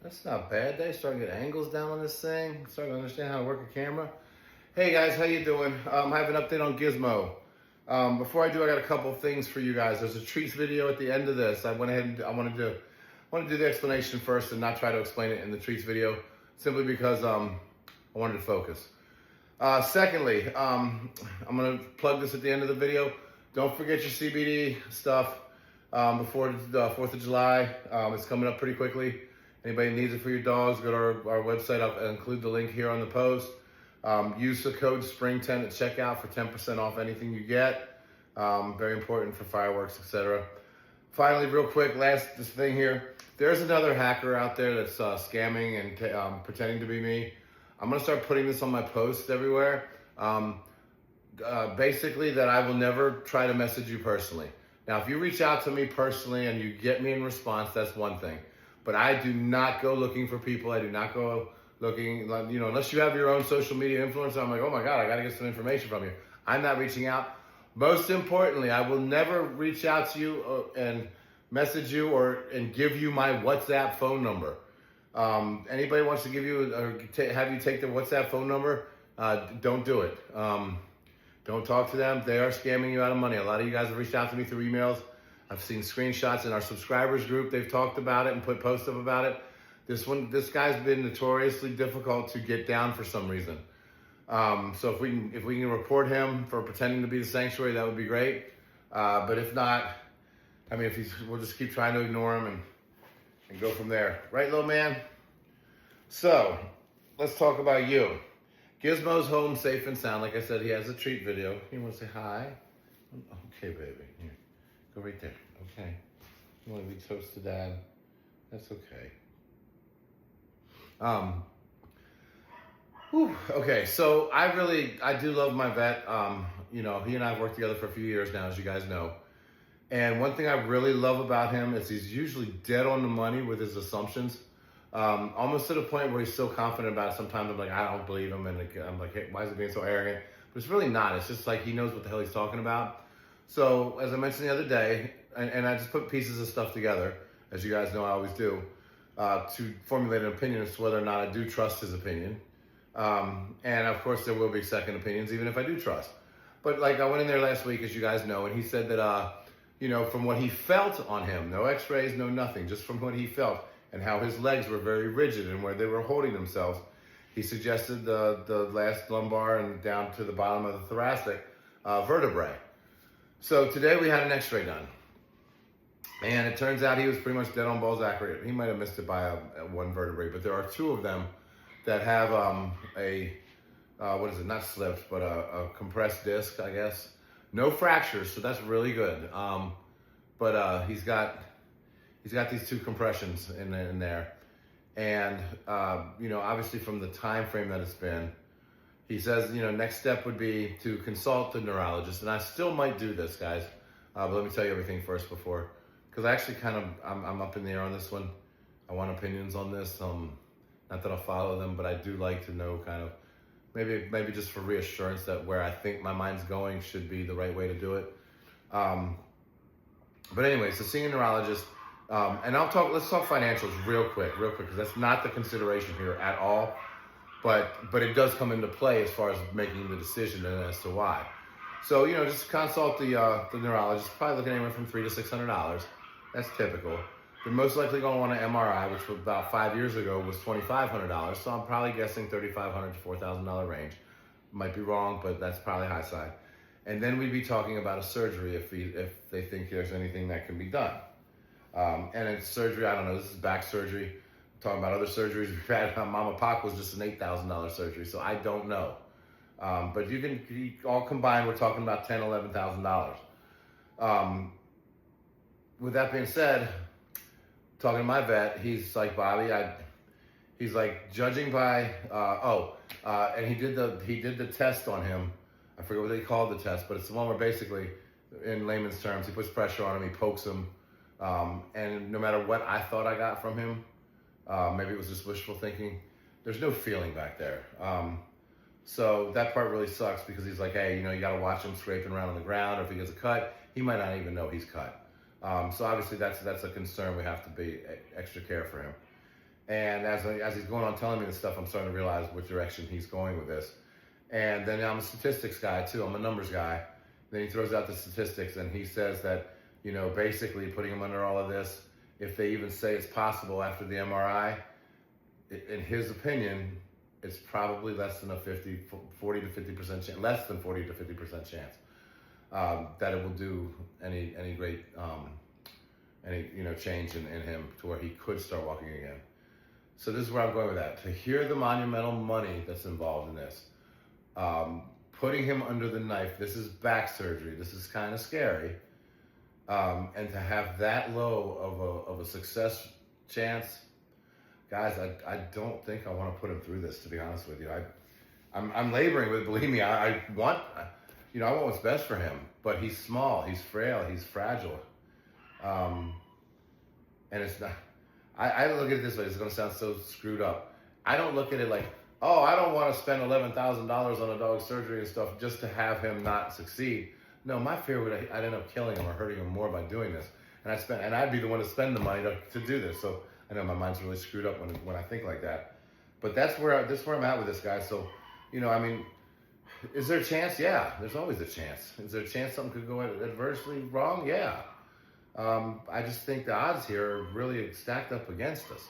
That's not bad. They starting to get angles down on this thing. Starting to understand how to work a camera. Hey guys, how you doing? I have an update on Gizmo. Before I do, I got a couple things for you guys. There's a treats video at the end of this. I went ahead and I want to do the explanation first and not try to explain it in the treats video, simply because I wanted to focus. Secondly, I'm gonna plug this at the end of the video. Don't forget your CBD stuff before the 4th of July. It's coming up pretty quickly. Anybody needs it for your dogs, go to our website. I'll include the link here on the post. Use the code SPRING10 at checkout for 10% off anything you get. Very important for fireworks, etc. Finally, real quick, this thing here. There's another hacker out there that's scamming and pretending to be me. I'm gonna start putting this on my posts everywhere. Basically, that I will never try to message you personally. Now, if you reach out to me personally and you get me in response, that's one thing. But I do not go looking for people. I do not go looking, unless you have your own social media influencer. I'm like, oh my God, I got to get some information from you. I'm not reaching out. Most importantly, I will never reach out to you and message you and give you my WhatsApp phone number. Anybody wants to give you or have you take their WhatsApp phone number, don't do it. Don't talk to them. They are scamming you out of money. A lot of you guys have reached out to me through emails. I've seen screenshots in our subscribers group. They've talked about it and put posts up about it. This guy's been notoriously difficult to get down for some reason. So if we can report him for pretending to be the sanctuary, that would be great. But if not, I mean, we'll just keep trying to ignore him and go from there. Right, little man? So let's talk about you. Gizmo's home safe and sound. Like I said, he has a treat video. You want to say hi? Okay, baby. Here. Go right there. Okay. You want to be close to dad? That's okay. Okay, so I do love my vet. He and I have worked together for a few years now, as you guys know. And one thing I really love about him is he's usually dead on the money with his assumptions. Almost to the point where he's so confident about it. Sometimes I'm like, I don't believe him. And I'm like, hey, why is he being so arrogant? But it's really not. It's just like he knows what the hell he's talking about. So as I mentioned the other day, and I just put pieces of stuff together, as you guys know I always do, to formulate an opinion as to whether or not I do trust his opinion. And of course there will be second opinions, even if I do trust. But like I went in there last week, as you guys know, and he said that, from what he felt on him, no x-rays, no nothing, just from what he felt and how his legs were very rigid and where they were holding themselves, he suggested the last lumbar and down to the bottom of the thoracic vertebrae. So today we had an x-ray done. And it turns out he was pretty much dead on balls accurate. He might have missed it by one vertebrae, but there are two of them that have not slipped, but a compressed disc, I guess. No fractures, so that's really good. But he's got these two compressions in there. And, obviously from the time frame that it's been, he says, next step would be to consult the neurologist. And I still might do this, guys. But let me tell you everything first before. Because I actually I'm up in the air on this one. I want opinions on this. Not that I'll follow them, but I do like to know kind of, maybe just for reassurance that where I think my mind's going should be the right way to do it. But anyway, so seeing a neurologist, and let's talk financials real quick, because that's not the consideration here at all. But it does come into play as far as making the decision and as to why. So, just consult the neurologist, probably looking anywhere from $300 to $600. That's typical. You're most likely going to want an MRI, which about 5 years ago was $2,500. So I'm probably guessing $3,500 to $4,000 range. Might be wrong, but that's probably high side. And then we'd be talking about a surgery if they think there's anything that can be done. And it's surgery, I don't know, this is back surgery. I'm talking about other surgeries we've had. Mama Pac was just an $8,000 surgery, so I don't know. But you all combined, we're talking about $10,000, $11,000. With that being said, talking to my vet, he's like, Bobby, he's like, judging by, and he did the test on him. I forget what they called the test, but it's the one where basically, in layman's terms, he puts pressure on him, he pokes him, and no matter what I thought I got from him, maybe it was just wishful thinking, there's no feeling back there. So that part really sucks because he's like, hey, you got to watch him scraping around on the ground, or if he gets a cut, he might not even know he's cut. So obviously that's a concern. We have to be extra care for him. And as he's going on telling me this stuff, I'm starting to realize which direction he's going with this. And then I'm a statistics guy too. I'm a numbers guy. Then he throws out the statistics and he says that, basically putting him under all of this, if they even say it's possible after the MRI, in his opinion, it's probably less than a 40 to 50% chance, less than 40 to 50% chance that it will do any great change in him to where he could start walking again. So this is where I'm going with that. To hear the monumental money that's involved in this, putting him under the knife, this is back surgery. This is kind of scary. And to have that low of a success chance, guys, I don't think I want to put him through this, to be honest with you. I'm laboring with, believe me, I want what's best for him, but he's small, he's frail, he's fragile. And it's not, I look at it this way, it's going to sound so screwed up. I don't look at it like, oh, I don't want to spend $11,000 on a dog's surgery and stuff just to have him not succeed. No, my fear would I'd end up killing him or hurting him more by doing this. And I'd be the one to spend the money to do this. So I know my mind's really screwed up when I think like that. But that's where I'm at with this guy. So, is there a chance? Yeah, there's always a chance. Is there a chance something could go adversely wrong? Yeah. I just think the odds here are really stacked up against us.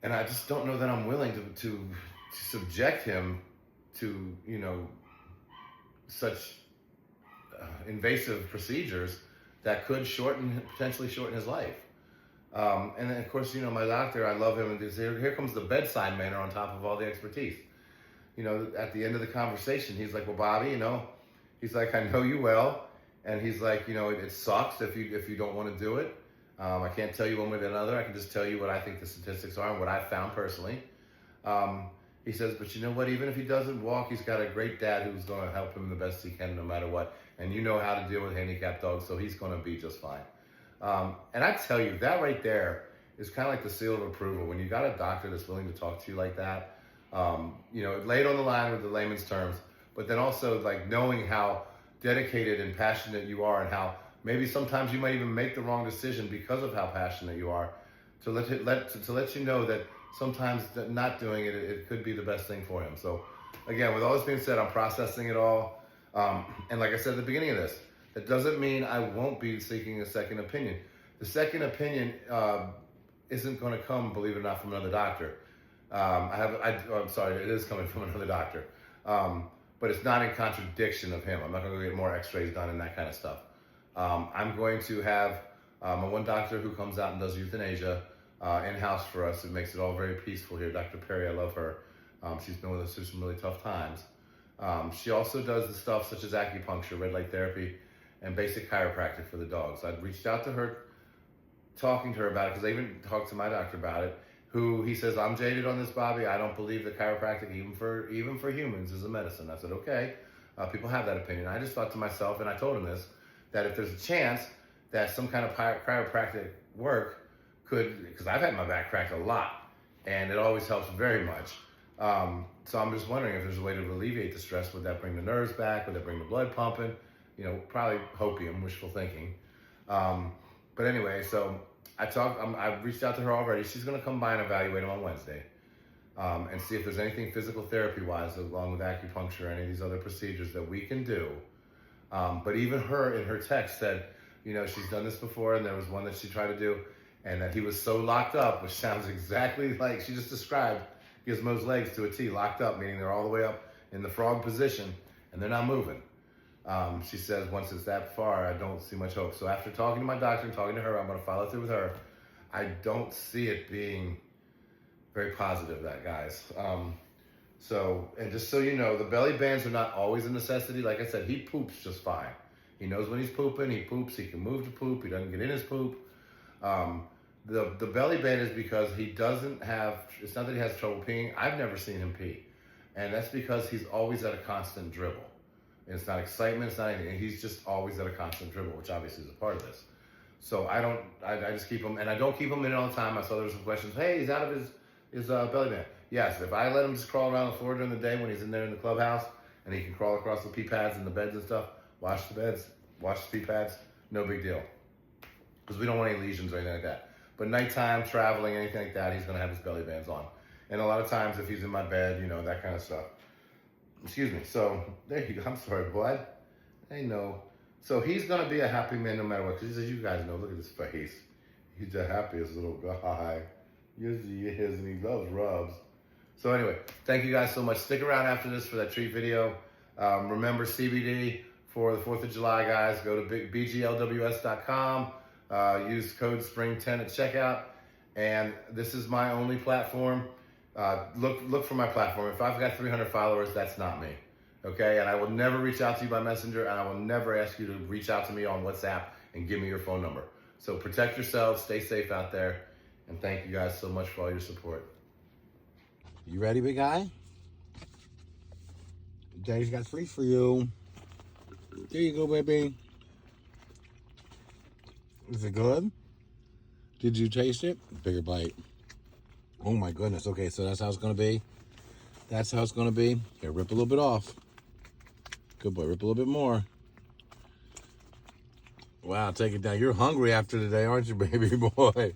And I just don't know that I'm willing to subject him to, such invasive procedures that could potentially shorten his life. And then, of course, my doctor, I love him. And here comes the bedside manner on top of all the expertise. At the end of the conversation, he's like, well, Bobby, he's like, I know you well. And he's like, it sucks if you don't want to do it. I can't tell you one way or another. I can just tell you what I think the statistics are and what I've found personally. He says, but you know what? Even if he doesn't walk, he's got a great dad who's going to help him the best he can no matter what. And you know how to deal with handicapped dogs, so he's going to be just fine. And I tell you, that right there is kind of like the seal of approval. When you got a doctor that's willing to talk to you like that, lay it on the line with the layman's terms, but then also like knowing how dedicated and passionate you are and how maybe sometimes you might even make the wrong decision because of how passionate you are, to let you know that sometimes not doing it could be the best thing for him. So again, with all this being said, I'm processing it all. And like I said at the beginning of this, that doesn't mean I won't be seeking a second opinion. The second opinion isn't going to come, believe it or not, from another doctor. I'm sorry, it is coming from another doctor. But it's not in contradiction of him. I'm not going to get more x-rays done and that kind of stuff. I'm going to have one doctor who comes out and does euthanasia in-house for us. It makes it all very peaceful here. Dr. Perry, I love her. She's been with us through some really tough times. She also does the stuff such as acupuncture, red light therapy, and basic chiropractic for the dogs. I'd reached out to her, talking to her about it, because I even talked to my doctor about it, he says, I'm jaded on this, Bobby. I don't believe that chiropractic, even for humans, is a medicine. I said, okay. People have that opinion. I just thought to myself, and I told him this, that if there's a chance that some kind of chiropractic work could, because I've had my back cracked a lot, and it always helps very much. So I'm just wondering if there's a way to alleviate the stress. Would that bring the nerves back? Would that bring the blood pumping? Probably hopium, wishful thinking. But anyway, so I've reached out to her already. She's going to come by and evaluate him on Wednesday, and see if there's anything physical therapy-wise, along with acupuncture or any of these other procedures that we can do. But even her, in her text, said, she's done this before, and there was one that she tried to do, and that he was so locked up, which sounds exactly like she just described Gizmo's legs to a T, locked up, meaning they're all the way up in the frog position, and they're not moving. She says once it's that far, I don't see much hope. So after talking to my doctor and talking to her, I'm going to follow through with her. I don't see it being very positive, guys. And just so you know, the belly bands are not always a necessity. Like I said, he poops just fine. He knows when he's pooping, he poops, he can move to poop, he doesn't get in his poop. The belly band is because he doesn't have, it's not that he has trouble peeing. I've never seen him pee. And that's because he's always at a constant dribble. It's not excitement, it's not anything. He's just always at a constant dribble, which obviously is a part of this. So I just keep him, and I don't keep him in all the time. I saw there were some questions, hey, he's out of his belly band. Yes, if I let him just crawl around the floor during the day when he's in there in the clubhouse, and he can crawl across the pee pads and the beds and stuff, wash the beds, wash the pee pads, no big deal. Because we don't want any lesions or anything like that. But nighttime, traveling, anything like that, he's going to have his belly bands on. And a lot of times if he's in my bed, you know, that kind of stuff. Excuse me. So there you go. I'm sorry, bud. I know. So he's going to be a happy man no matter what. Because as you guys know, look at his face. He's the happiest little guy. Yes, he is. And he loves rubs. So anyway, thank you guys so much. Stick around after this for that treat video. Remember CBD for the 4th of July, guys. Go to bglws.com. Use code SPRING10 at checkout. And this is my only platform. Look for my platform. If I've got 300 followers, that's not me. Okay? And I will never reach out to you by Messenger, and I will never ask you to reach out to me on WhatsApp and give me your phone number. So protect yourselves, stay safe out there, and thank you guys so much for all your support. You ready, big guy? Daddy's got treats for you. There you go, baby. Is it good? Did you taste it? Bigger bite. Oh my goodness. Okay, so that's how it's gonna be. That's how it's gonna be. Here, rip a little bit off. Good boy, rip a little bit more. Wow, take it down. You're hungry after today, aren't you, baby boy?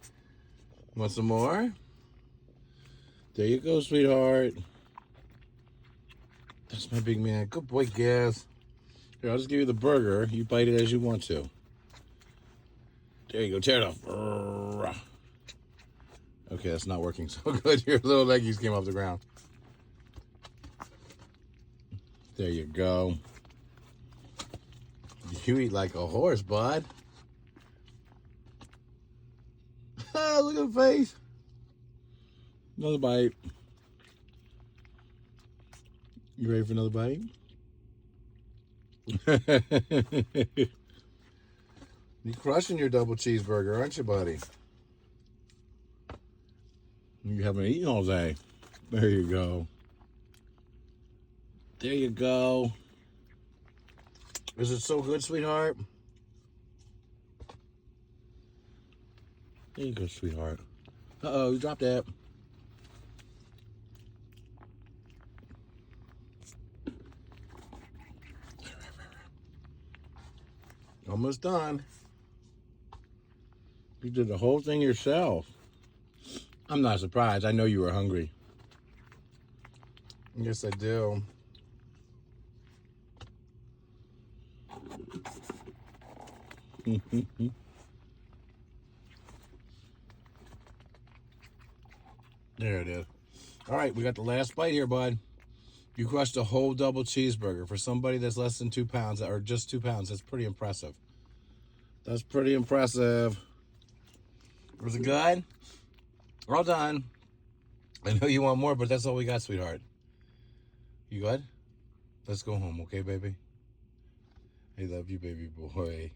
Want some more? There you go, sweetheart. That's my big man. Good boy, Giz. Here, I'll just give you the burger. You bite it as you want to. There you go. Tear it off. Okay, that's not working so good. Your little leggies came off the ground. There you go. You eat like a horse, bud. Look at the face. Another bite. You ready for another bite? You're crushing your double cheeseburger, aren't you, buddy? You haven't eaten all day. There you go. There you go. Is it so good, sweetheart? There you go, sweetheart. Uh-oh, you dropped that. Almost done. You did the whole thing yourself. I'm not surprised. I know you were hungry. Yes, I do. There it is. All right, we got the last bite here, bud. You crushed a whole double cheeseburger. For somebody that's less than 2 pounds, or just 2 pounds, that's pretty impressive. That's pretty impressive. Was it good? We're all done. I know you want more, but that's all we got, sweetheart. You good? Let's go home, okay, baby? I love you, baby boy.